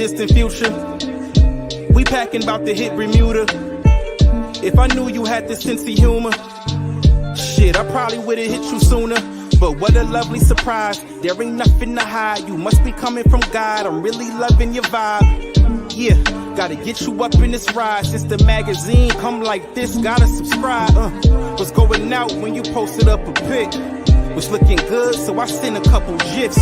distant future. We packing about to hit Bermuda. If I knew you had this sense of humor, shit, I probably would've hit you sooner. But what a lovely surprise, there ain't nothing to hide. You must be coming from God, I'm really loving your vibe. Yeah, gotta get you up in this ride. Since the magazine come like this, gotta subscribe. Was going out when you posted up a pic. Was looking good, so I sent a couple gifs.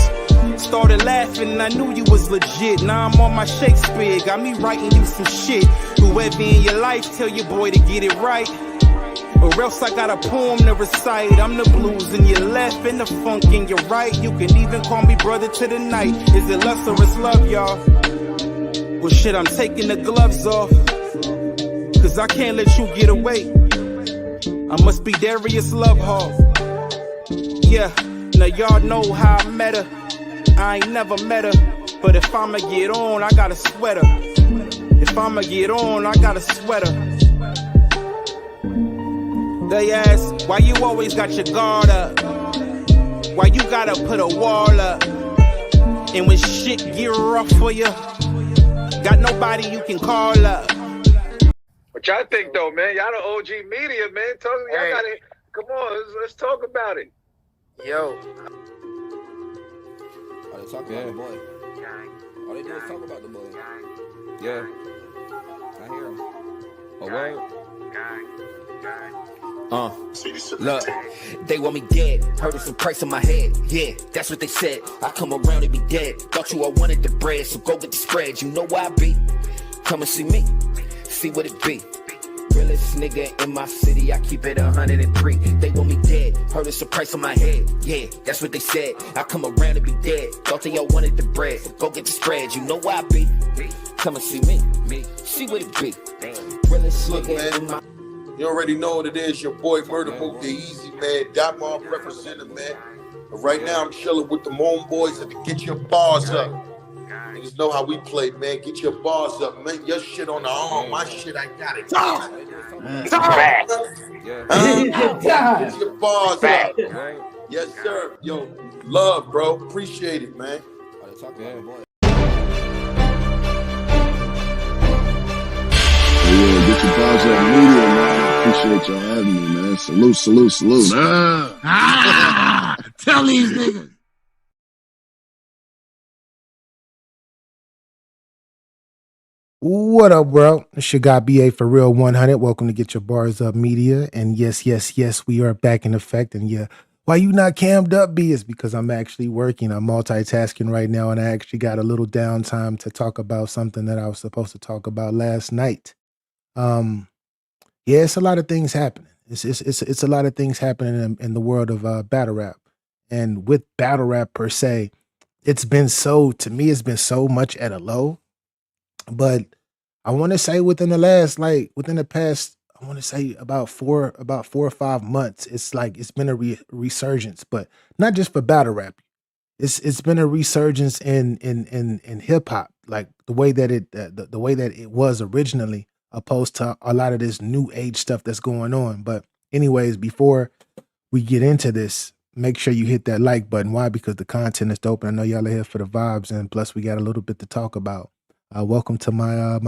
Started laughing, I knew you was legit. Now I'm on my Shakespeare, got me writing you some shit. Whoever in your life, tell your boy to get it right, or else I got a poem to recite. I'm the blues in your left and the funk in your right. You can even call me brother to the night. Is it lust or it's love, y'all? Well shit, I'm taking the gloves off, cause I can't let you get away. I must be Darius Love Hall. Yeah, now y'all know how I met her. I ain't never met her, but if I'ma get on, I got a sweater. If I'ma get on, I got a sweater. They ask, why you always got your guard up? Why you gotta put a wall up? And when shit get rough for you, got nobody you can call up. What y'all think though, man? Y'all the OG media, man. Talk, y'all gotta, come on, let's talk about it. Yo. Oh, they talk about the boy. All they do is talk about the boy. Yeah. I hear him. Oh, word? Look, they want me dead. Heard it's some price on my head. Yeah, that's what they said. I come around and be dead. Thought you all wanted the bread, so go get the spread. You know where I be. Come and see me. See what it be. Realest nigga in my city, I keep it 103. They want me dead, heard it's a price on my head. Yeah, that's what they said. I come around and be dead. Thought they all wanted the bread. Go get the spread, you know where I be. Come and see me. See what it be. Realest nigga in my. You already know what it is. Your boy Murder Mook, the Easy man, Diamond representative, man. But right now I'm chilling with the homeboys at the Get Your Bars Up. Niggas know how we play, man. Get your bars up, man. Your shit on the arm, my shit, I got it. Get your bars up. Yes, sir. Yo, love, bro. Appreciate it, man. Get your bars up media, man. Appreciate y'all having me, man. Salute, salute, salute. Tell these niggas. What up, bro? It's your guy BA for Real 100. Welcome to Get Your Bars Up Media. And yes, we are back in effect. And yeah, why you not cammed up, B? Is because I'm actually working. I'm multitasking right now, and I actually got a little downtime to talk about something that I was supposed to talk about last night. Yeah, it's a lot of things happening. It's a lot of things happening in the world of battle rap. And with battle rap per se, it's been so much at a low. But I want to say within the past, I want to say about 4 or 5 months, it's been a resurgence, but not just for battle rap. It's been a resurgence in hip hop, like the way that it was originally, opposed to a lot of this new age stuff that's going on. But anyways, before we get into this, make sure you hit that like button. Why? Because the content is dope, and I know y'all are here for the vibes, and plus we got a little bit to talk about. Welcome to my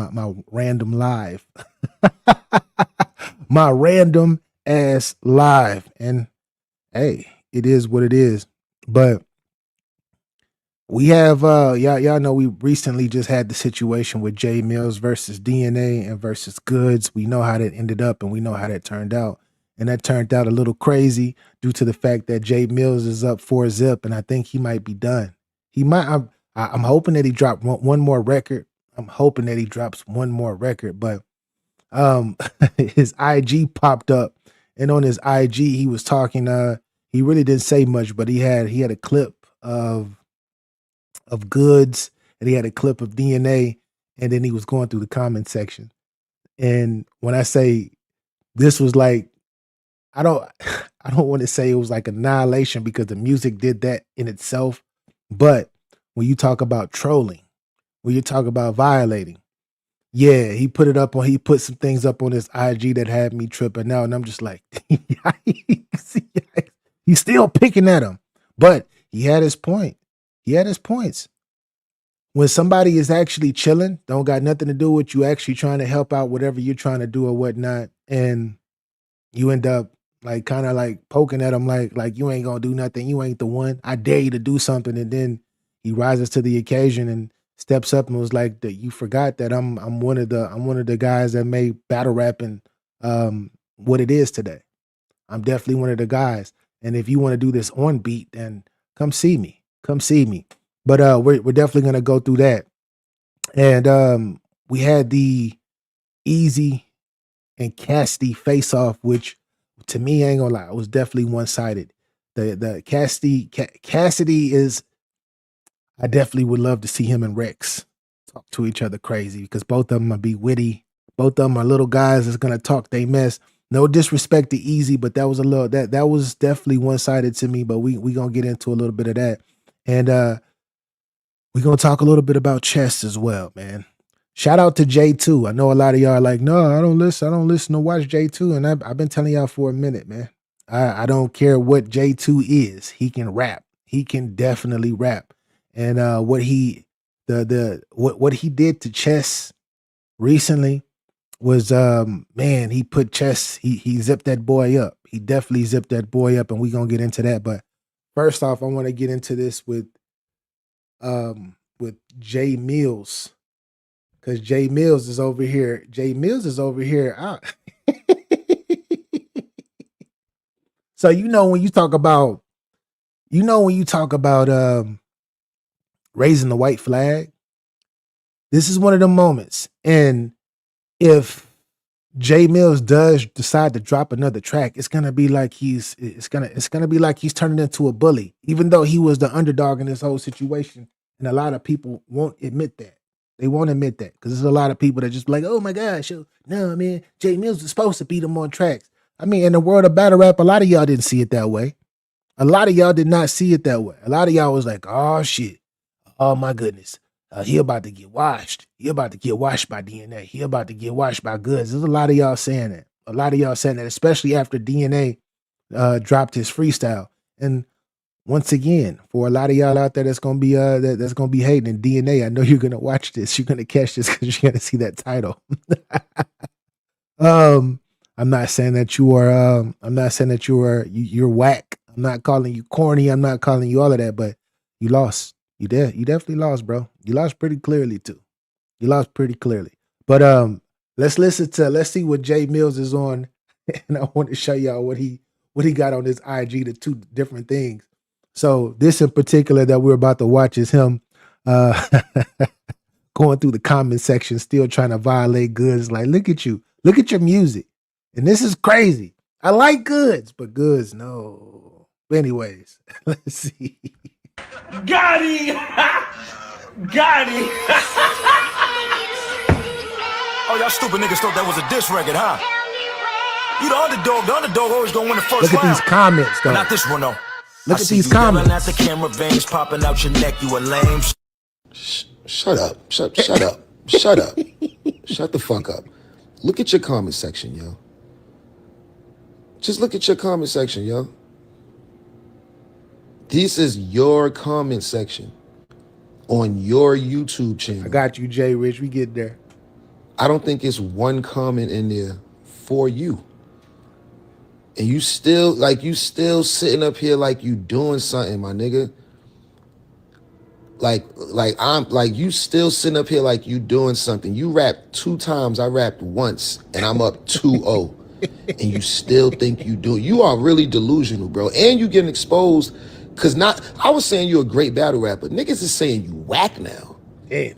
random live, my random ass live, and hey, it is what it is. But we have y'all know we recently just had the situation with Jae Millz versus DNA and versus Goods. We know how that ended up, and we know how that turned out, and that turned out a little crazy due to the fact that Jae Millz is up 4-0, and I think he might be done. He might. I'm hoping that he dropped one more record. I'm hoping that he drops one more record, but his IG popped up, and on his IG he was talking. He really didn't say much, but he had a clip of Goods, and he had a clip of DNA, and then he was going through the comment section. And when I say this was like, I don't want to say it was like annihilation, because the music did that in itself, but when you talk about trolling, when you talk about violating, yeah, he put some things up on his IG that had me tripping out, and I'm just like, yikes. He's still picking at him, but he had his point. He had his points. when somebody is actually chilling, don't got nothing to do with you actually trying to help out whatever you're trying to do or whatnot, and you end up like kind of like poking at him like you ain't gonna do nothing, you ain't the one, I dare you to do something, and then he rises to the occasion and steps up and was like, that you forgot that I'm one of the guys that made battle rapping what it is today. I'm definitely one of the guys. And if you want to do this on beat, then come see me. Come see me. But we're definitely gonna go through that. And we had the Eazy and Cassidy face off, which to me, I ain't gonna lie, it was definitely one-sided. The Cassidy is, I definitely would love to see him and Rex talk to each other crazy, because both of them will be witty. Both of them are little guys that's gonna talk they mess. No disrespect to Eazy, but that was a little that was definitely one-sided to me. But we gonna get into a little bit of that, and we're gonna talk a little bit about chess as well, man. Shout out to J2. I know a lot of y'all are like, no, I don't listen to watch J2, and I've been telling y'all for a minute, man. I don't care what J2 is. He can rap. He can definitely rap. And what he did to chess recently was man, he put chess, he zipped that boy up. He definitely zipped that boy up, and we're gonna get into that. But first off, I want to get into this with Jae Millz, because Jae Millz is over here. Jae Millz is over here. So when you talk about raising the white flag, this is one of the moments. And if Jae Millz does decide to drop another track, it's gonna be like he's turning into a bully, even though he was the underdog in this whole situation. And a lot of people won't admit that. They won't admit that, because there's a lot of people that just be like, oh my gosh, no, man, Jae Millz is supposed to beat him on tracks. I mean, in the world of battle rap, a lot of y'all didn't see it that way. A lot of y'all did not see it that way. A lot of y'all was like, oh shit, oh my goodness, he about to get washed. He about to get washed by DNA. He about to get washed by goods. There's a lot of y'all saying that. A lot of y'all saying that, especially after DNA dropped his freestyle. And once again, for a lot of y'all out there that's gonna be hating DNA, I know you're gonna watch this. You're gonna catch this because you're gonna see that title. I'm not saying that you are. You're whack. I'm not calling you corny. I'm not calling you all of that. But you lost. You did. You definitely lost, bro. You lost pretty clearly too. You lost pretty clearly. But let's see what Jae Millz is on, and I want to show y'all what he got on his IG. The two different things. So this in particular that we're about to watch is him going through the comment section, still trying to violate goods. Like, look at you. Look at your music. And this is crazy. I like goods, but goods, no. But anyways, let's see. Got him! Got him! Oh, y'all stupid niggas thought that was a diss record, huh? You the underdog. The underdog always gonna win the first round. Look at these comments, though. But not this one, though. Look at these comments. At the camera, veins popping out your neck. You a lame. Shut up. Shut up. Shut up. Shut the fuck up. Look at your comment section, yo. Just look at your comment section, yo. This is your comment section on your YouTube channel. I got you, Jay Rich. We get there. I don't think it's one comment in there for you. And you still sitting up here like you doing something, my nigga. Like you still sitting up here like you doing something. You rapped 2 times, I rapped once, and I'm up 2-0. And you still think you do. You are really delusional, bro. And you getting exposed, cause I was saying you're a great battle rapper. Niggas is saying you whack now. Damn.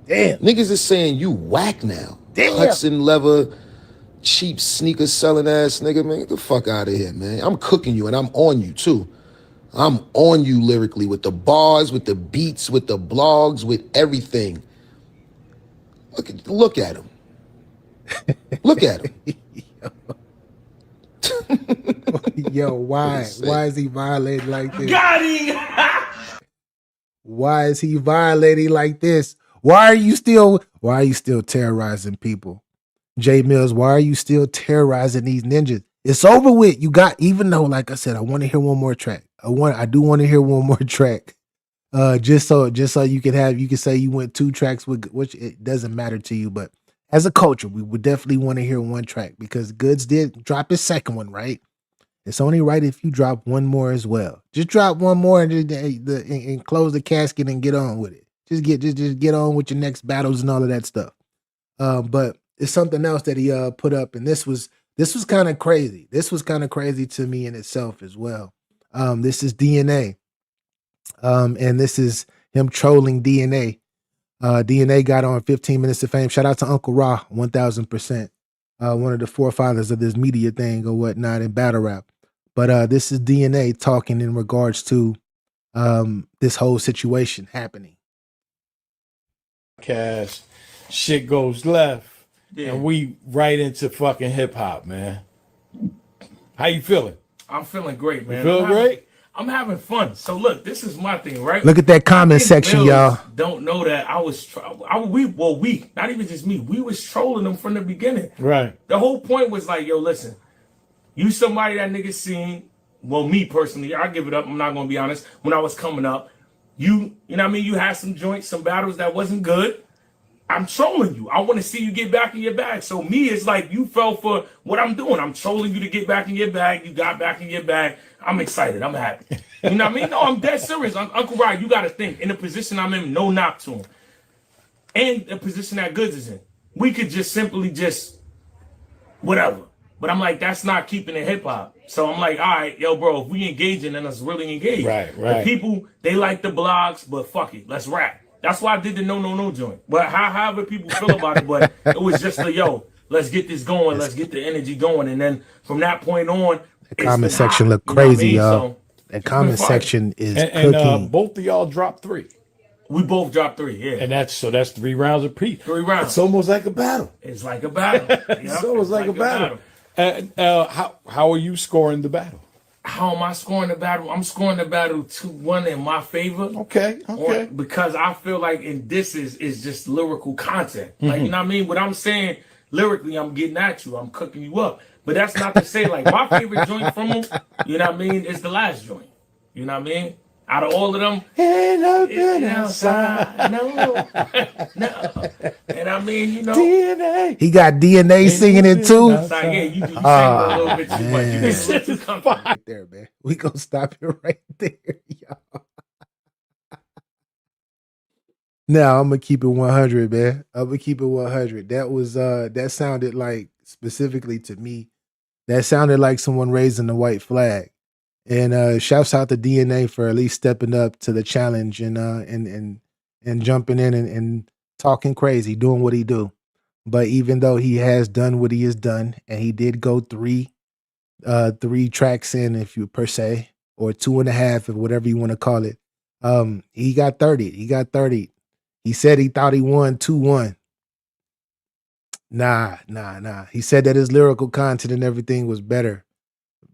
Niggas is saying you whack now. Damn. Hudson leather, cheap sneaker selling ass nigga, man. Get the fuck out of here, man. I'm cooking you, and I'm on you too. I'm on you lyrically with the bars, with the beats, with the blogs, with everything. Look at him. Look at him. Yo, why is he violating like this? Got him! Why is he violating like this? Why are you still terrorizing people? Jae Millz, why are you still terrorizing these ninjas? It's over with. Even though, like I said, I want to hear one more track. I do want to hear one more track. Just so you can say you went 2 tracks with, which it doesn't matter to you, but as a culture, we would definitely want to hear 1 track because Goods did drop his second one, right? It's only right if you drop 1 more as well. Just drop 1 more and close the casket and get on with it. Just get on with your next battles and all of that stuff. But it's something else that he put up, and this was kind of crazy. This was kind of crazy to me in itself as well. This is DNA. And this is him trolling DNA. DNA got on 15 Minutes of Fame. Shout out to Uncle Ra, 1000%. One of the forefathers of this media thing or whatnot in battle rap. But this is DNA talking in regards to this whole situation happening. Cash, shit goes left, and we right into fucking hip hop, man. How you feeling? I'm feeling great, man. You feel great? I'm having fun. So look, this is my thing, right? Look at that comment section, y'all. Don't know that we not even just me. We was trolling them from the beginning. Right. The whole point was like, yo, listen, you somebody that nigga seen. Well, me personally, I give it up. I'm not gonna be honest. When I was coming up, you know what I mean. You had some joints, some battles that wasn't good. I'm trolling you. I want to see you get back in your bag. So me, it's like you fell for what I'm doing. I'm trolling you to get back in your bag. You got back in your bag. I'm excited. I'm happy. You know what I mean? No, I'm dead serious. Uncle Ryan, you got to think. In the position I'm in, no knock to him. And the position that Goods is in. We could just simply whatever. But I'm like, that's not keeping it hip-hop. So I'm like, all right, yo, bro, if we engaging, then let's really engage. Right. The people, they like the blogs, but fuck it. Let's rap. That's why I did the no joint. But however people feel about it, but it was just yo, let's get this going. Let's get the energy going. And then from that point on, the comment section look crazy, y'all. So, that comment section is and cooking. Both of y'all dropped 3. We both dropped 3, yeah. And that's 3 rounds apiece. 3 rounds. It's almost like a battle. It's like a battle. It's almost like a battle. How are you scoring the battle? How am I scoring the battle? I'm scoring the battle 2-1 in my favor. Okay. Because I feel like this is just lyrical content. Like, you know what I mean? What I'm saying lyrically, I'm getting at you. I'm cooking you up. But that's not to say, like, my favorite joint from him, you know what I mean, is the last joint. You know what I mean? Out of all of them, ain't no good outside. No. And I mean, you know, DNA. He got DNA singing it too. Yeah, you sing a little bit too much. You get too comfortable. Right there, man. We gonna stop it right there, y'all. Now I'm gonna keep it 100, man. I'm gonna keep it 100. That was that sounded like, specifically to me, that sounded like someone raising the white flag. And shouts out to DNA for at least stepping up to the challenge and jumping in and talking crazy, doing what he do. But even though he has done what he has done, and he did go 3 tracks in, if you per se, or 2.5, or whatever you want to call it, he got 30. He got 30. He said he thought he won 2-1. Nah. He said that his lyrical content and everything was better.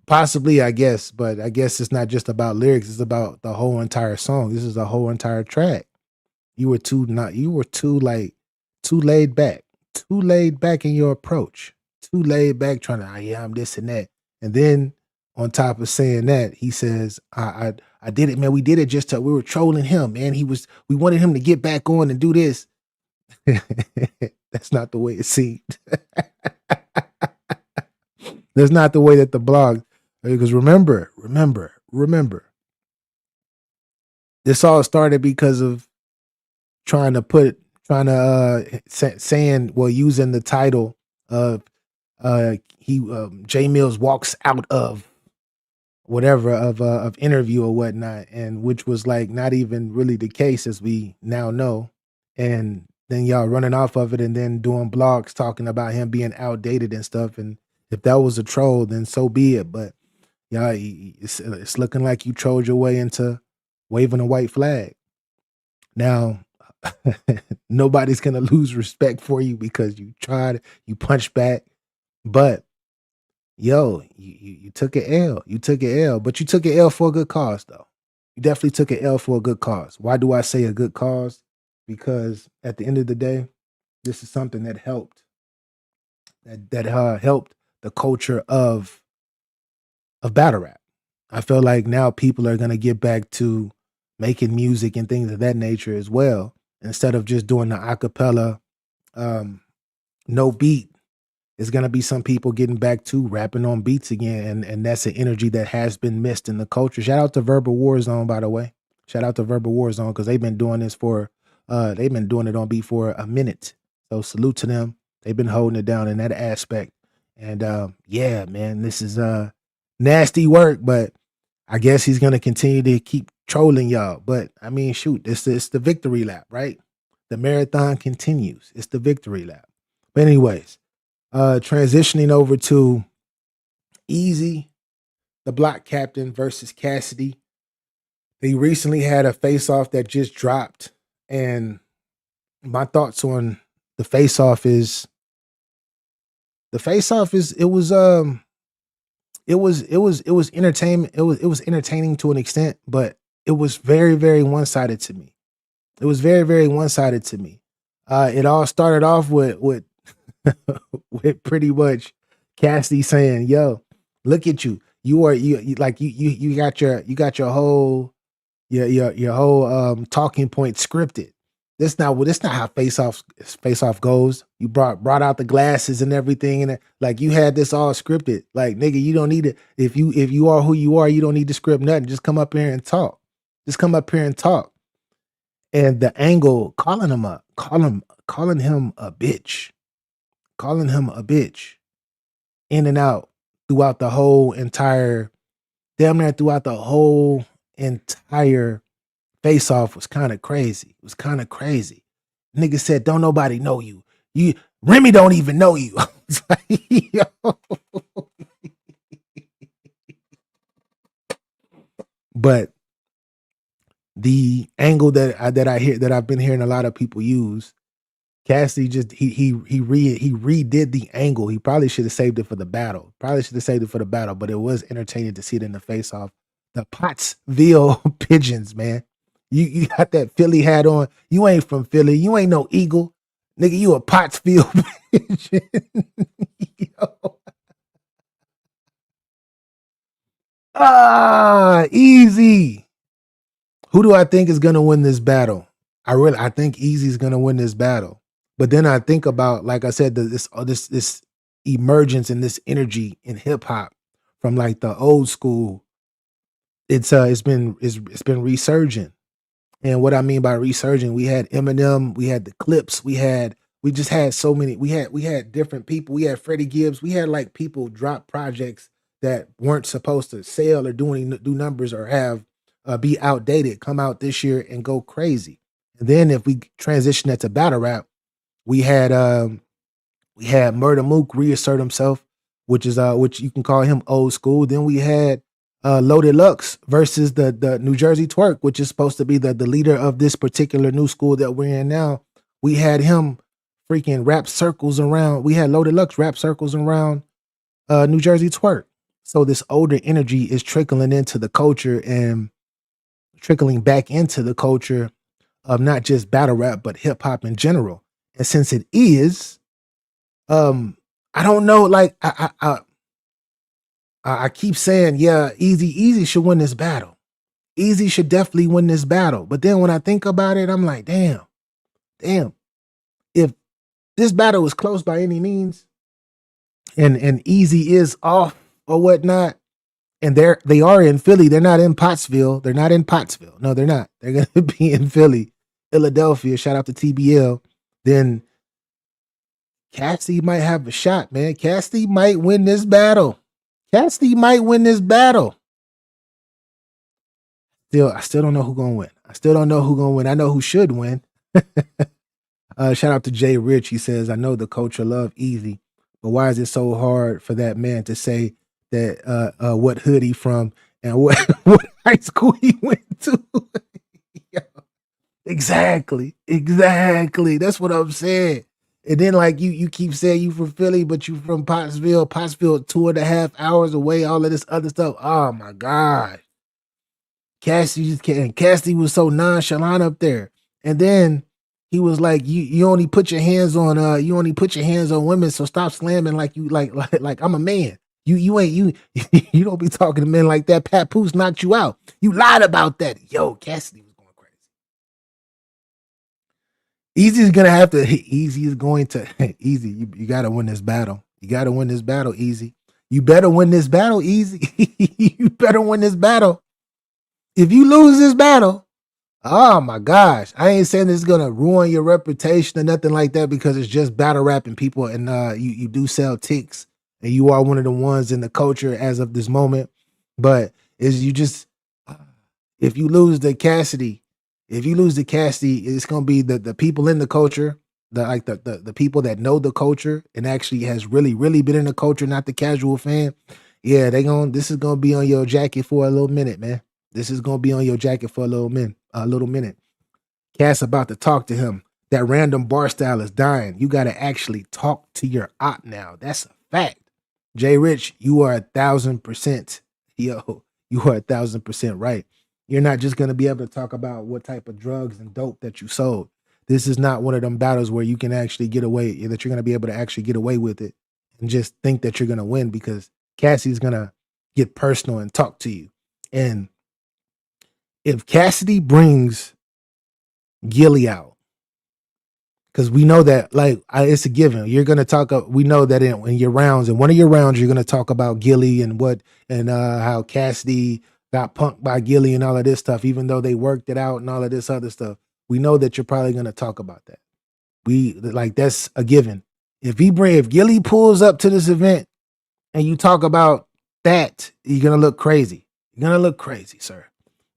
Possibly, I guess, but I guess it's not just about lyrics. It's about the whole entire song. This is a whole entire track. You were too laid back in your approach, too laid back trying to, I'm this and that. And then on top of saying that, he says, I did it, man. We did it we were trolling him, man. We wanted him to get back on and do this. That's not the way it seemed. That's not the way that the blog, because remember, this all started because of using the title of Jae Millz walks out of whatever of interview or whatnot, and which was like not even really the case, as we now know. And then y'all running off of it and then doing blogs talking about him being outdated and stuff. And if that was a troll, then so be it. But y'all, it's looking like you trolled your way into waving a white flag. Now, nobody's gonna lose respect for you because you punched back. But yo, you took an L. You took an L, but you took an L for a good cause, though. You definitely took an L for a good cause. Why do I say a good cause? Because at the end of the day, this is something that helped. That helped the culture of battle rap. I feel like now people are gonna get back to making music and things of that nature as well, instead of just doing the acapella, no beat. It's gonna be some people getting back to rapping on beats again, and that's an energy that has been missed in the culture. Shout out to Verbal Warzone, by the way. Shout out to Verbal Warzone, because they've been doing this for they've been doing it on beat for a minute. So salute to them. They've been holding it down in that aspect. And yeah, man, this is nasty work, but I guess he's gonna continue to keep trolling y'all. But I mean, shoot, it's the victory lap, right? The marathon continues. It's the victory lap. But anyways, transitioning over to Eazy, the block captain versus Cassidy. They recently had a face-off that just dropped, and my thoughts on the face-off is it was entertainment. It was entertaining to an extent, but it was very, very one-sided to me. It was very, very one-sided to me. It all started off with with pretty much Cassidy saying, "Yo, look at you. You got your whole talking point scripted. That's not how face off goes. You brought out the glasses and everything, and like you had this all scripted. Like, nigga, you don't need it. If you are who you are, you don't need to script nothing. Just come up here and talk. Just come up here and talk." And the angle calling him a bitch, in and out throughout the whole entire, damn near throughout the whole entire face off was kind of crazy. It was kind of crazy. Nigga said, "Don't nobody know you. Remy don't even know you." I was like, yo. But the angle that I've been hearing a lot of people use, Cassidy just he redid the angle. He probably should have saved it for the battle. But it was entertaining to see it in the face off. The Pottsville Pigeons, man. You got that Philly hat on. You ain't from Philly. You ain't no Eagle. Nigga, you a Pottsville Pigeon. Easy. Who do I think is gonna win this battle? I think Eazy's gonna win this battle. But then I think about, like I said, this emergence and this energy in hip hop from like the old school. It's been resurgent. And what I mean by resurgent, we had Eminem, we had the Clips, we just had so many. We had different people. We had Freddie Gibbs. We had like people drop projects that weren't supposed to sell or do numbers or have be outdated, come out this year and go crazy. And then if we transition that to battle rap, we had Murder Mook reassert himself, which you can call him old school. Then we had Loaded Lux versus the New Jersey Twerk, which is supposed to be the leader of this particular new school that we're in now. We had him freaking rap circles around. We had Loaded Lux rap circles around New Jersey Twerk. So this older energy is trickling into the culture and trickling back into the culture of not just battle rap, but hip hop in general. And since it is, I don't know, like I keep saying, yeah, Eazy should win this battle. Eazy should definitely win this battle. But then when I think about it, I'm like, damn. If this battle is close by any means, and Eazy is off or whatnot, and they are in Philly. They're not in Pottsville. No, they're not. They're going to be in Philly, Philadelphia. Shout out to TBL. Then Cassidy might have a shot, man. Cassidy might win this battle. I still don't know who's going to win. I know who should win. Shout out to Jay Rich. He says, "I know the culture love Eazy, but why is it so hard for that man to say that what hood he from and what high school he went to?" Exactly. That's what I'm saying. And then like you keep saying you from Philly, but you from Pottsville, 2.5 hours away, all of this other stuff. Oh my God. Cassidy was so nonchalant up there. And then he was like, you only put your hands on women, so stop slamming like I'm a man. You don't be talking to men like that. Papoose knocked you out. You lied about that. Yo, Cassidy was Easy's gonna have to. Easy is going to. Easy, you got to win this battle. You got to win this battle, Easy. You better win this battle, Easy. You better win this battle. If you lose this battle, oh my gosh, I ain't saying this is gonna ruin your reputation or nothing like that, because it's just battle rapping people, and you do sell ticks, and you are one of the ones in the culture as of this moment. But is you just if you lose to Cassidy, it's gonna be the people in the culture, the people that know the culture and actually has really been in the culture, not the casual fan. Yeah, this is gonna be on your jacket for a little minute, man. This is gonna be on your jacket for a little minute. Cass about to talk to him. That random bar style is dying. You gotta actually talk to your op now. That's a fact. Jay Rich, you are 1,000%. Yo, you are 1,000% right. You're not just gonna be able to talk about what type of drugs and dope that you sold. This is not one of them battles where you can actually get away, that you're gonna be able to actually get away with it and just think that you're gonna win, because Cassie's gonna get personal and talk to you. And if Cassidy brings Gilly out, because we know that, like, it's a given. You're gonna talk. We know that in your rounds, in one of your rounds, you're gonna talk about Gilly and how Cassidy got punked by Gilly and all of this stuff, even though they worked it out and all of this other stuff. We know that you're probably gonna talk about that. That's a given. If Gilly pulls up to this event and you talk about that, you're gonna look crazy. You're gonna look crazy, sir.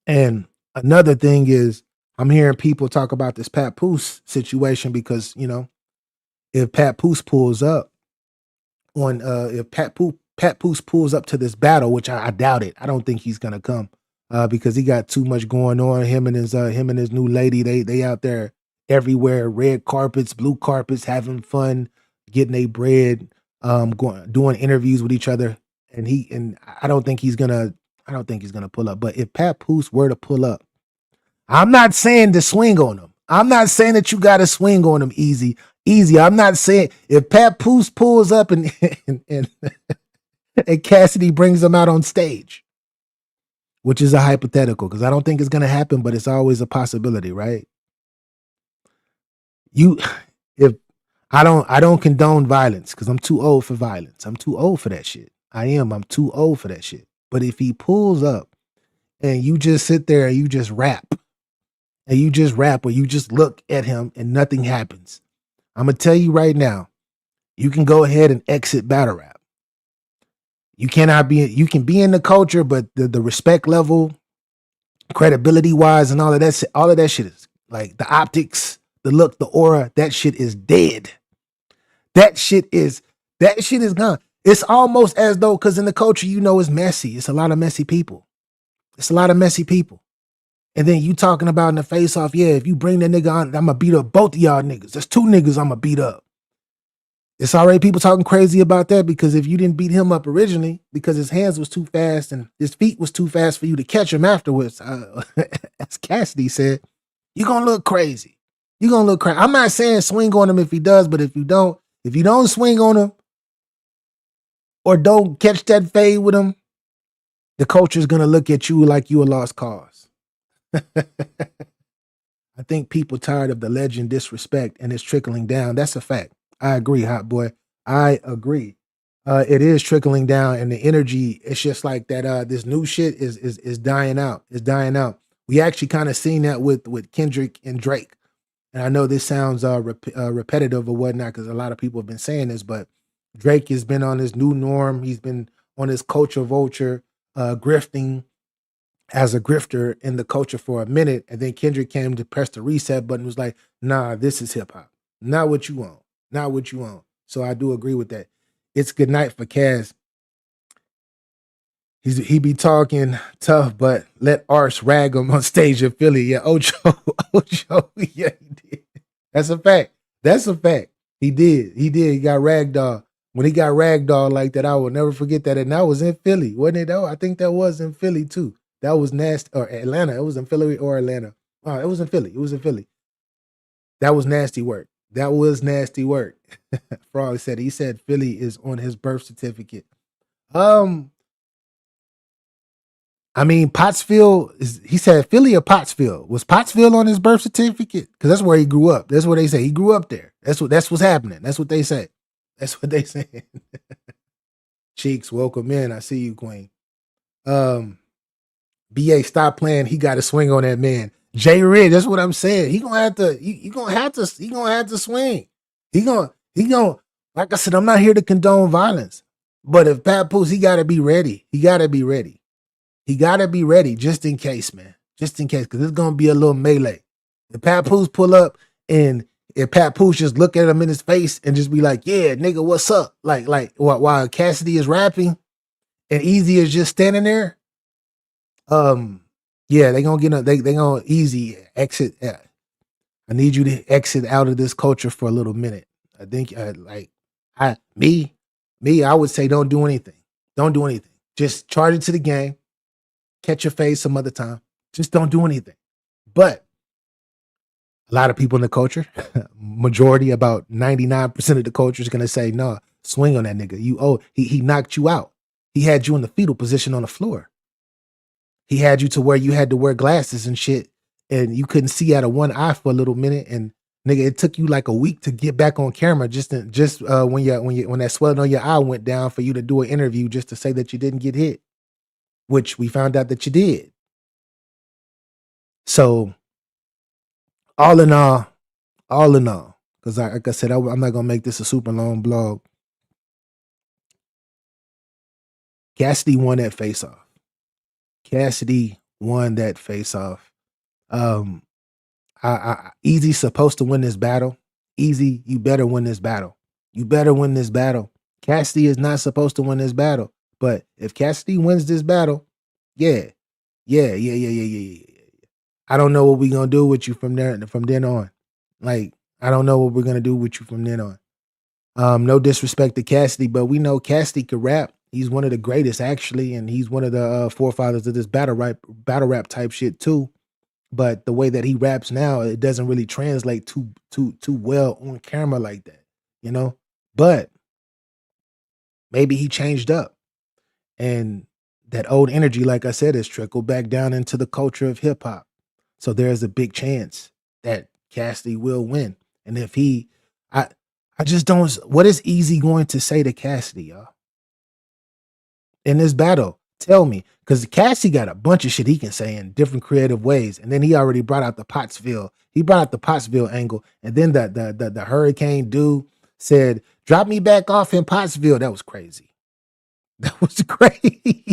And another thing is, I'm hearing people talk about this Pat Poose situation, because, if Pat Poose pulls up if Pat Poose pulls up to this battle, which I doubt it. I don't think he's gonna come because he got too much going on. Him and his new lady, they out there everywhere, red carpets, blue carpets, having fun, getting their bread, doing interviews with each other. And I don't think he's gonna pull up. But if Pat Poose were to pull up, I'm not saying to swing on him. I'm not saying that you got to swing on him easy. I'm not saying if Pat Poose pulls up and Cassidy brings him out on stage, which is a hypothetical, because I don't think it's going to happen, but it's always a possibility, right? I don't condone violence, because I'm too old for violence. I'm too old for that shit. I'm too old for that shit. But if he pulls up and you just sit there and you just rap, or you just look at him and nothing happens, I'm gonna tell you right now, you can go ahead and exit battle rap. You can be in the culture, but the respect level, credibility wise, and all of that shit is like the optics, the look, the aura, that shit is dead. That shit is gone. It's almost as though, because in the culture, it's messy. It's a lot of messy people. And then you talking about in the face off, yeah, if you bring that nigga on, I'm gonna beat up both of y'all niggas. There's two niggas I'm gonna beat up. It's already people talking crazy about that, because if you didn't beat him up originally because his hands was too fast and his feet was too fast for you to catch him afterwards, as Cassidy said, you're gonna look crazy. I'm not saying swing on him if he does, but if you don't swing on him or don't catch that fade with him, the culture's gonna look at you like you a lost cause. I think people tired of the legend disrespect, and it's trickling down. That's a fact. I agree, hot boy. I agree. It is trickling down, and the energy, it's just like that. This new shit is dying out. It's dying out. We actually kind of seen that with Kendrick and Drake. And I know this sounds repetitive or whatnot, because a lot of people have been saying this, but Drake has been on his new norm. He's been on his culture vulture, grifting as a grifter in the culture for a minute, and then Kendrick came to press the reset button, was like, nah, this is hip hop. Not what you want. So I do agree with that. It's good night for Cass. He be talking tough, but let Arse rag him on stage in Philly. Yeah, Ocho, yeah, he did. That's a fact. He did. He got ragdoll. When he got ragdoll like that, I will never forget that. And that was in Philly, wasn't it? Oh, I think that was in Philly too. That was nasty. Or Atlanta. It was in Philly or Atlanta. Oh, it was in Philly. That was nasty work. Frog said, he said Philly is on his birth certificate. I mean, Pottsville is, he said Philly or Pottsville. Was Pottsville on his birth certificate? Because that's where he grew up. That's what they say. He grew up there. That's what's happening. That's what they say. That's what they say. Cheeks, welcome in. I see you, Queen. BA, stop playing. He got to swing on that man. Jay Ridge, that's what I'm saying. He gonna have to, he gonna have to swing. He gonna, like I said, I'm not here to condone violence. But if Papoose, he gotta be ready. He gotta be ready. He gotta be ready just in case, man. Just in case, because it's gonna be a little melee. If Papoose pull up and if Papoose just look at him in his face and just be like, yeah, nigga, what's up? Like while Cassidy is rapping and Eazy is just standing there. Yeah, they gonna get they gonna Eazy exit. I need you to exit out of this culture for a little minute. I think I would say don't do anything. Don't do anything. Just charge it to the game. Catch your fade some other time. Just don't do anything. But a lot of people in the culture, majority, about 99% of the culture is gonna say, no, swing on that nigga. He knocked you out. He had you in the fetal position on the floor. He had you to where you had to wear glasses and shit, and you couldn't see out of one eye for a little minute. And nigga, it took you like a week to get back on camera when that swelling on your eye went down for you to do an interview just to say that you didn't get hit, which we found out that you did. So all in all, because like I said, I'm not gonna make this a super long blog. Cassidy won that face off. Cassidy won that face off. Eazy's supposed to win this battle. Eazy, you better win this battle. You better win this battle. Cassidy is not supposed to win this battle. But if Cassidy wins this battle, yeah. I don't know what we're gonna do with you from then on. Like, I don't know what we're gonna do with you from then on. No disrespect to Cassidy, but we know Cassidy could rap. He's one of the greatest, actually, and he's one of the forefathers of this battle rap type shit too. But the way that he raps now, it doesn't really translate too well on camera like that, you know. But maybe he changed up, and that old energy, like I said, has trickled back down into the culture of hip hop. So there's a big chance that Cassidy will win. And if I just don't. What is Eazy going to say to Cassidy, y'all? In this battle, tell me, because Cassie got a bunch of shit he can say in different creative ways, and then he already brought out the Pottsville. He brought out the Pottsville angle, and then the Hurricane dude said, "Drop me back off in Pottsville." That was crazy. That was crazy.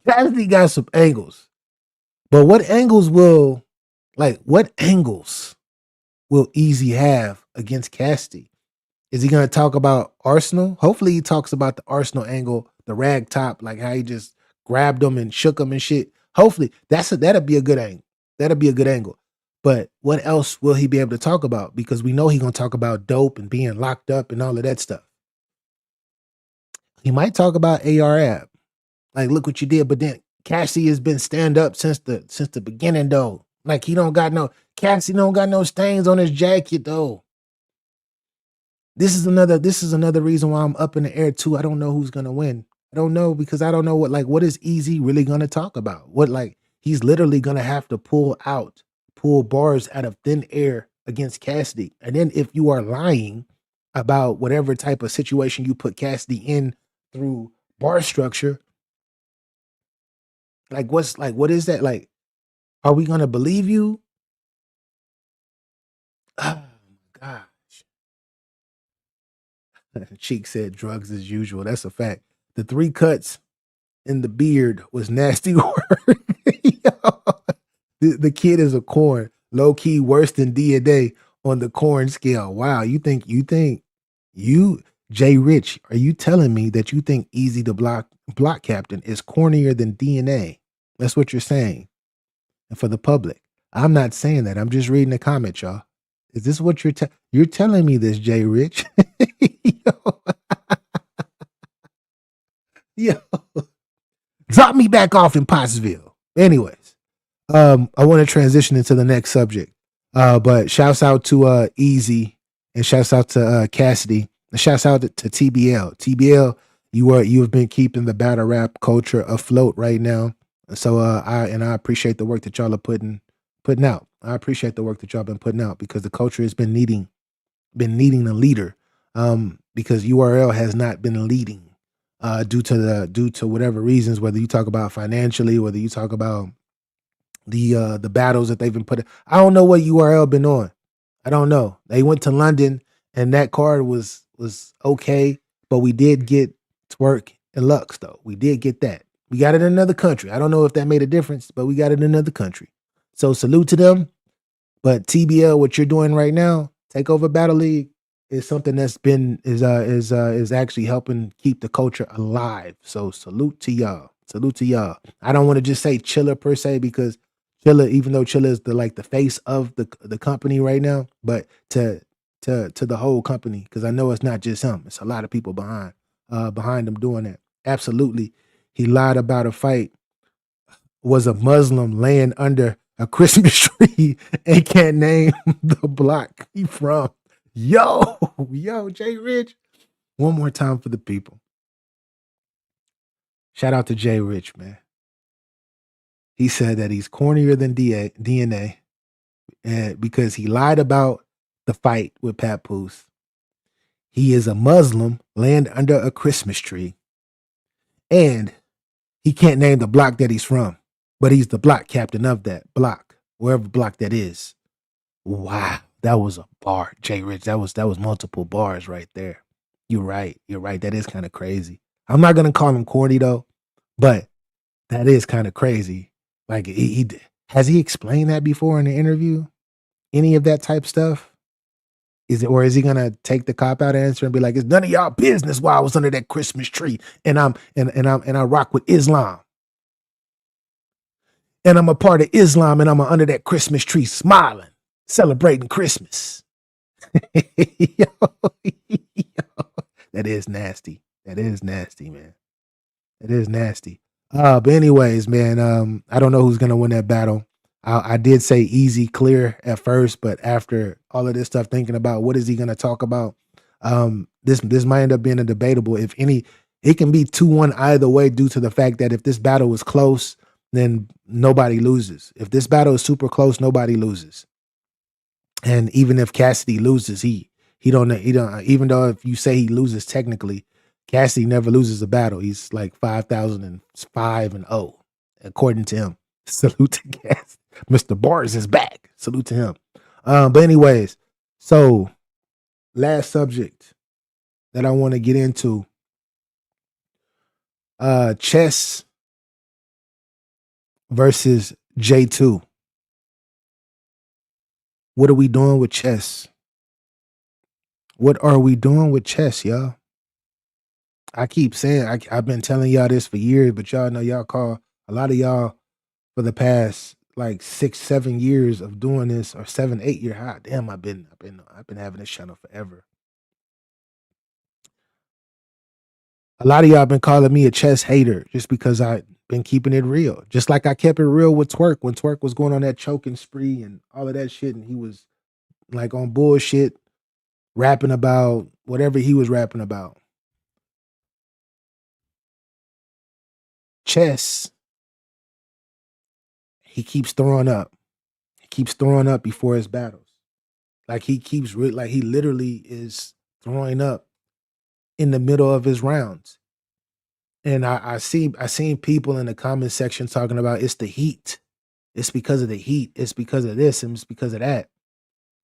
Cassidy got some angles, but what angles will Eazy have against Cassidy? Is he going to talk about Arsenal? Hopefully he talks about the Arsenal angle, the rag top, like how he just grabbed him and shook him and shit. Hopefully that'll be a good angle. That'll be a good angle. But what else will he be able to talk about? Because we know he's going to talk about dope and being locked up and all of that stuff. He might talk about ARAB. Like, look what you did. But then Cassie has been stand up since the beginning though. Like Cassie don't got no stains on his jacket though. This is another reason why I'm up in the air too. I don't know who's gonna win. I don't know, because I don't know what is Eazy really gonna talk about? He's literally gonna have to pull bars out of thin air against Cassidy. And then if you are lying about whatever type of situation you put Cassidy in through bar structure, what is that? Like, are we gonna believe you? Oh my God. Cheek said drugs as usual. That's a fact. The 3 cuts in the beard was nasty work. The kid is a corn. Low key worse than D-A-Day on the corn scale. Wow, you think Jay Rich, are you telling me that you think Eazy the block captain is cornier than DNA? That's what you're saying. And for the public, I'm not saying that. I'm just reading the comments, y'all. Is this what you're telling me this, Jay Rich? Yo. Drop me back off in Pottsville. Anyways, I want to transition into the next subject. But shouts out to Eazy and shouts out to Cassidy and shouts out to TBL. TBL You have been keeping the battle rap culture afloat right now. So I appreciate the work that y'all are putting out. I appreciate the work that y'all been putting out because the culture has been needing a leader. Because URL has not been leading due to whatever reasons, whether you talk about financially, whether you talk about the battles that they've been putting. I don't know what URL been on. I don't know. They went to London and that card was okay, but we did get Twerk and Lux though. We did get that. We got it in another country. I don't know if that made a difference, but we got it in another country. So salute to them. But TBL, what you're doing right now, Takeover Battle League, is something that's been is actually helping keep the culture alive. So salute to y'all. Salute to y'all. I don't want to just say Chilla per se because Chilla, even though Chilla is the face of the company right now, but to the whole company, because I know it's not just him. It's a lot of people behind him doing that. Absolutely. He lied about a fight, was a Muslim laying under a Christmas tree and can't name the block he from. Yo, Jay Rich. One more time for the people. Shout out to Jay Rich, man. He said that he's cornier than DNA because he lied about the fight with Papoose. He is a Muslim laying under a Christmas tree. And he can't name the block that he's from, but he's the block captain of that block, wherever block that is. Wow, that was a bar, Jay Rich. That was multiple bars right there. You're right. That is kind of crazy. I'm not gonna call him corny though, but that is kind of crazy. Like he has he explained that before in the interview? Any of that type stuff? Is he gonna take the cop out answer and be like, it's none of y'all business why I was under that Christmas tree and I rock with Islam. And I'm a part of Islam and I'm under that Christmas tree smiling, celebrating Christmas. Yo. That is nasty. That is nasty, man. That is nasty. But anyways, man, I don't know who's gonna win that battle. I did say easy, clear at first, but after all of this stuff, thinking about what is he gonna talk about, this might end up being a debatable. If any, it can be 2-1 either way due to the fact that if this battle was close, then nobody loses. If this battle is super close, nobody loses. And even if Cassidy loses, he don't even though if you say he loses technically, Cassidy never loses a battle. He's like 5,005-0 according to him. Salute to Cassidy. Mr. Bars is back. Salute to him. But anyways, so last subject that I want to get into, Chess versus J2. What are we doing with Chess? What are we doing with Chess, y'all? I keep saying, I've been telling y'all this for years, but y'all know y'all call a lot of y'all for the past like 6-7 years of doing this, or 7-8 year high. Damn, I've been having this channel forever. A lot of y'all been calling me a Chess hater just because I've been keeping it real. Just like I kept it real with Twerk when Twerk was going on that choking spree and all of that shit, and he was like on bullshit, rapping about whatever he was rapping about. Chess, he keeps throwing up. He keeps throwing up before his battles. Like he literally is throwing up in the middle of his rounds. And I seen people in the comment section talking about it's the heat. It's because of the heat. It's because of this and it's because of that.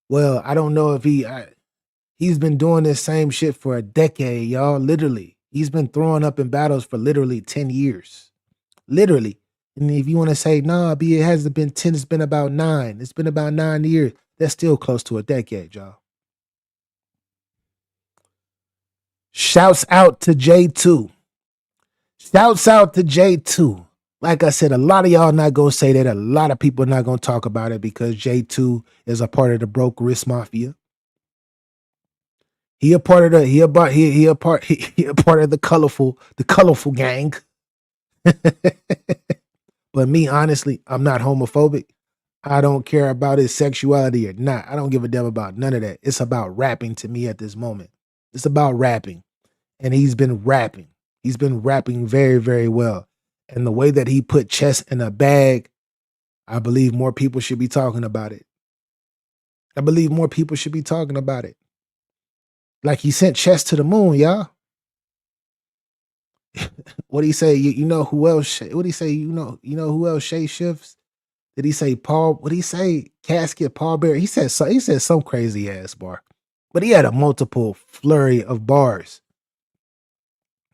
Well, I don't know if he's been doing this same shit for a decade, y'all. Literally. He's been throwing up in battles for literally 10 years. Literally. And if you want to say, nah, it hasn't been 10, it's been about 9. It's been about 9 years. That's still close to a decade, y'all. Shouts out to J2. Shouts out to J2. Like I said, a lot of y'all not going to say that. A lot of people not going to talk about it because J2 is a part of the Broke Wrist Mafia. He a part of the he a part of the colorful gang. But me, honestly, I'm not homophobic. I don't care about his sexuality or not. I don't give a damn about none of that. It's about rapping to me at this moment. It's about rapping. And he's been rapping. He's been rapping very, very well. And the way that he put chess in a bag, I believe more people should be talking about it. I believe more people should be talking about it. Like he sent chess to the moon, y'all. What did he say? You know who else? What did he say? You know who else Shay shifts? Did he say Paul? What did he say? Casket, Paul Bear. He said some crazy ass bar. But he had a multiple flurry of bars.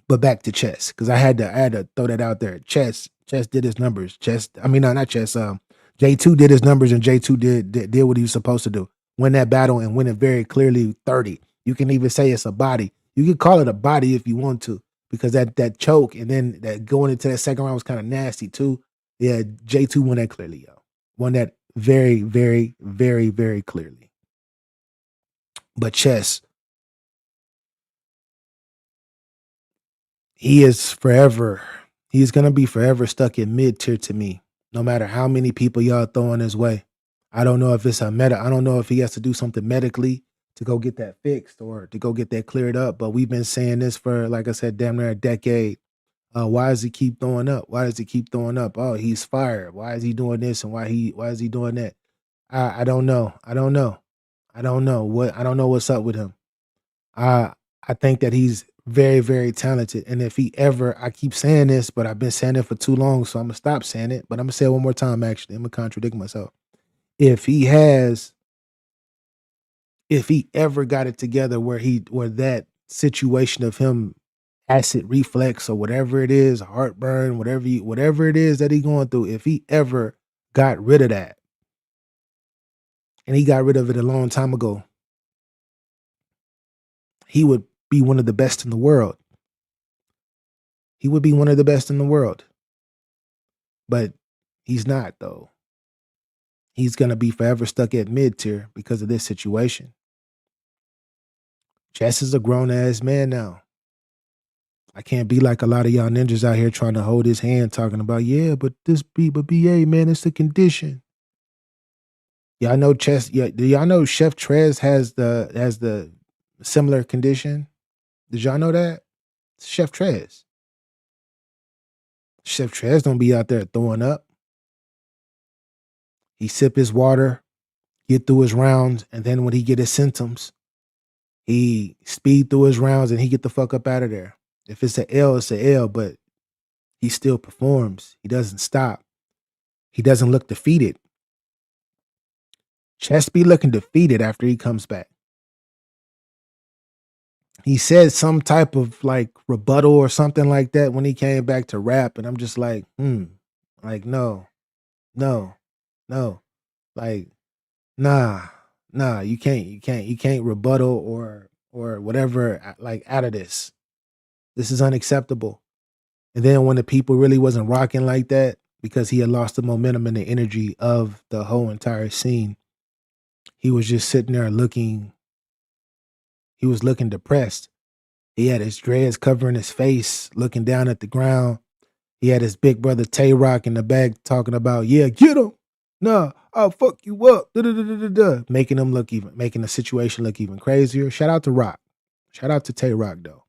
But back to chess, because I had to throw that out there. Chess did his numbers. Not chess. J2 did his numbers, and J2 did what he was supposed to do. Win that battle and win it very clearly 30. You can even say it's a body. You can call it a body if you want to, because that choke and then that going into that second round was kind of nasty too. Yeah, J2 won that clearly, yo. Won that very, very, very, very clearly. But chess, he's going to be forever stuck in mid-tier to me, no matter how many people y'all throwing his way. I don't know if it's a meta. I don't know if he has to do something medically to go get that fixed or to go get that cleared up. But we've been saying this for, like I said, damn near a decade. Why does he keep throwing up? Why does he keep throwing up? Oh, he's fired. Why is he doing this and why is he doing that? I don't know. I don't know what's up with him. I think that he's very, very talented. And if he ever, I keep saying this, but I've been saying it for too long, so I'm gonna stop saying it. But I'm gonna say it one more time, actually. I'm gonna contradict myself. If he ever got it together where that situation of him acid reflex or whatever it is, heartburn, whatever it is that he's going through, if he ever got rid of that, and he got rid of it a long time ago, he would be one of the best in the world. He would be one of the best in the world. But he's not, though. He's going to be forever stuck at mid-tier because of this situation. Chess is a grown-ass man now. I can't be like a lot of y'all ninjas out here trying to hold his hand talking about, yeah, but BA, man, it's the condition. Y'all know chess. Yeah, do y'all know Chef Trez has the similar condition? Did y'all know that? Chef Trez. Chef Trez don't be out there throwing up. He sip his water, get through his rounds, and then when he get his symptoms, he speed through his rounds and he get the fuck up out of there. If it's an L, it's an L, but he still performs. He doesn't stop. He doesn't look defeated. Chess be looking defeated after he comes back. He said some type of like rebuttal or something like that when he came back to rap, and I'm just like, like no, like nah, you can't rebuttal or whatever like out of this. This is unacceptable. And then when the people really wasn't rocking like that because he had lost the momentum and the energy of the whole entire scene, he was just sitting there looking depressed. He had his dreads covering his face, looking down at the ground. He had his big brother Tay Rock in the back talking about, yeah, get him. Nah, I'll fuck you up. Making the situation look even crazier. Shout out to Rock. Shout out to Tay Rock though.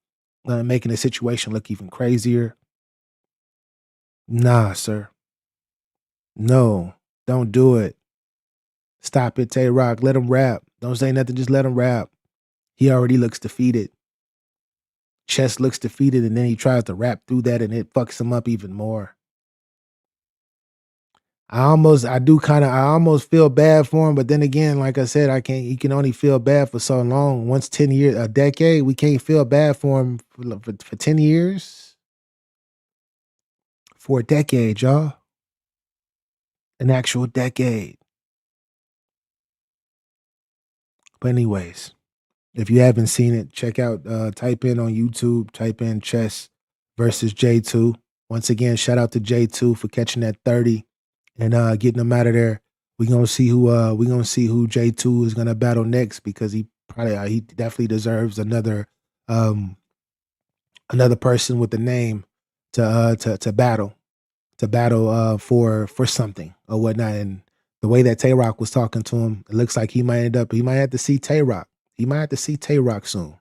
Making the situation look even crazier. Nah, sir. No, don't do it. Stop it, Tay Rock. Let him rap. Don't say nothing, just let him rap. He already looks defeated. Chess looks defeated, and then he tries to rap through that, and it fucks him up even more. I almost feel bad for him, but then again, like I said, you can only feel bad for so long. Once 10 years, a decade, we can't feel bad for him for 10 years. For a decade, y'all. An actual decade. But anyways, if you haven't seen it, check out, type in on YouTube, type in Chess versus J2. Once again, shout out to J2 for catching that 30 and getting him out of there. We're gonna see who J2 is gonna battle next, because he definitely deserves another person with the name to battle for something or whatnot. And the way that Tay Rock was talking to him, it looks like he might have to see Tay Rock. He might have to see Tay Rock soon.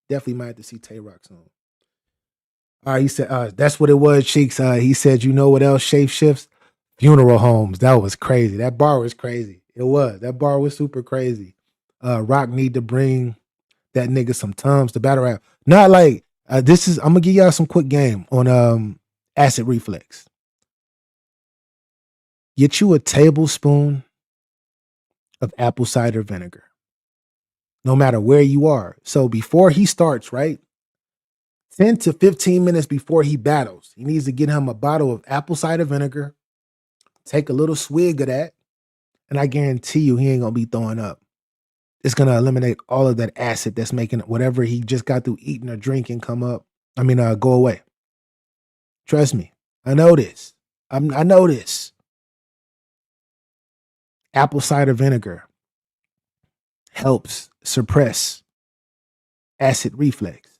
Definitely might have to see Tay Rock soon. He said, that's what it was, Cheeks. He said, you know what else shape shifts? Funeral homes. That was crazy. That bar was crazy. It was. That bar was super crazy. Rock need to bring that nigga some Tums to battle rap. Not like, I'm going to give y'all some quick game on acid reflex. Get you a tablespoon of apple cider vinegar, no matter where you are. So before he starts, right? 10 to 15 minutes before he battles, he needs to get him a bottle of apple cider vinegar, take a little swig of that, and I guarantee you he ain't going to be throwing up. It's going to eliminate all of that acid that's making whatever he just got through eating or drinking go away. Trust me. I know this. I know this. Apple cider vinegar helps suppress acid reflex.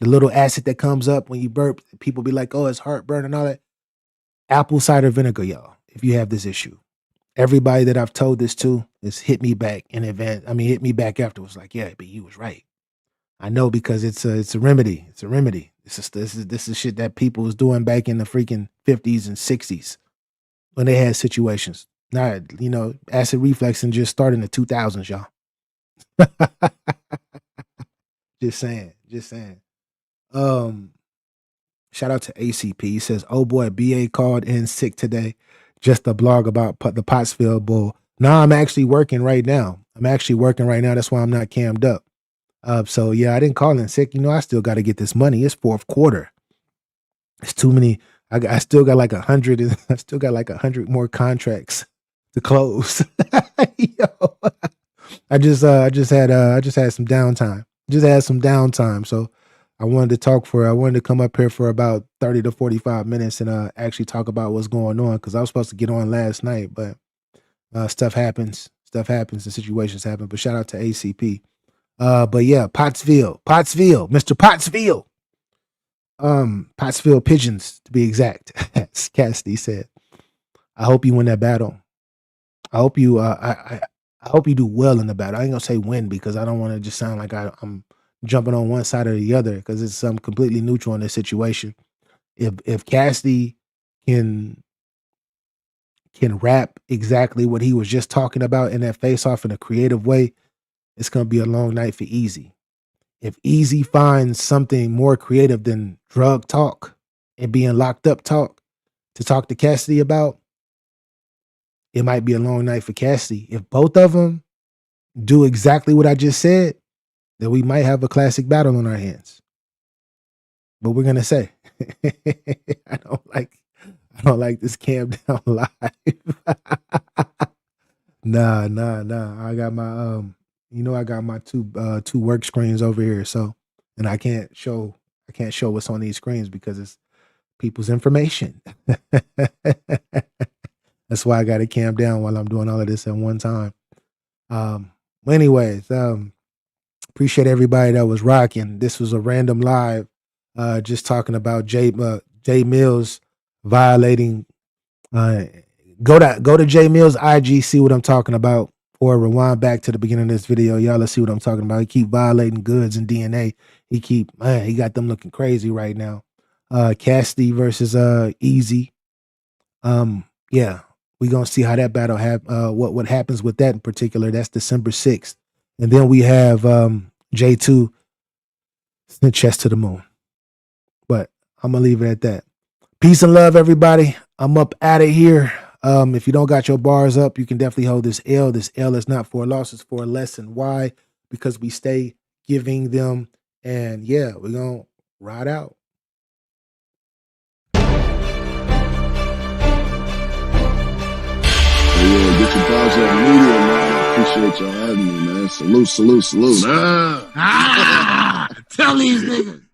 The little acid that comes up when you burp, people be like, oh, it's heartburn and all that. Apple cider vinegar, y'all, if you have this issue. Everybody that I've told this to has hit me back in advance. Hit me back afterwards like, yeah, but you was right. I know, because it's a remedy. It's a remedy. This is shit that people was doing back in the freaking 50s and 60s when they had situations. Now, acid reflux and just started in the 2000s, y'all. Just saying. Shout out to ACP. He says, oh boy, BA called in sick today. Just a blog about the Pottsville Bull. No, I'm actually working right now. That's why I'm not cammed up. So yeah, I didn't call in sick. I still got to get this money. It's fourth quarter. It's too many. I still got like 100. I still got like 100 more contracts to close. Yo, I just had some downtime. So I wanted to come up here for about 30 to 45 minutes and actually talk about what's going on, because I was supposed to get on last night, but stuff happens and situations happen. But shout out to ACP. But yeah, Pottsville, Mr. Pottsville. Pottsville Pigeons, to be exact, as Cassidy said. I hope you win that battle. I hope you I hope you do well in the battle. I ain't gonna say win, because I don't want to just sound like I'm jumping on one side or the other, because it's completely neutral in this situation. If Cassidy can rap exactly what he was just talking about in that face off in a creative way, it's gonna be a long night for Eazy. If Eazy finds something more creative than drug talk and being locked up talk to talk to Cassidy about, it might be a long night for Cassidy. If both of them do exactly what I just said, then we might have a classic battle on our hands. But we're gonna say, I don't like this cam down live. Nah. I got my I got my two work screens over here, so, and I can't show what's on these screens because it's people's information. That's why I got to cam down while I'm doing all of this at one time. Anyways, appreciate everybody that was rocking. This was a random live, just talking about Jae Millz violating. Go to Jae Millz IG, see what I'm talking about, or rewind back to the beginning of this video. Y'all, let's see what I'm talking about. He keep violating goods and DNA. He got them looking crazy right now. Cassidy versus Eazy. Yeah, we're gonna see how that battle what happens with that in particular. That's December 6th. And then we have J2 send chest to the moon. But I'm gonna leave it at that. Peace and love, everybody. I'm up out of here. If you don't got your bars up, you can definitely hold this L. This L is not for a loss, it's for a lesson. Why? Because we stay giving them, and yeah, we're gonna ride out. Yeah, GetYaBarzUp Media, man. Appreciate y'all having me, man. Salute. Tell these niggas.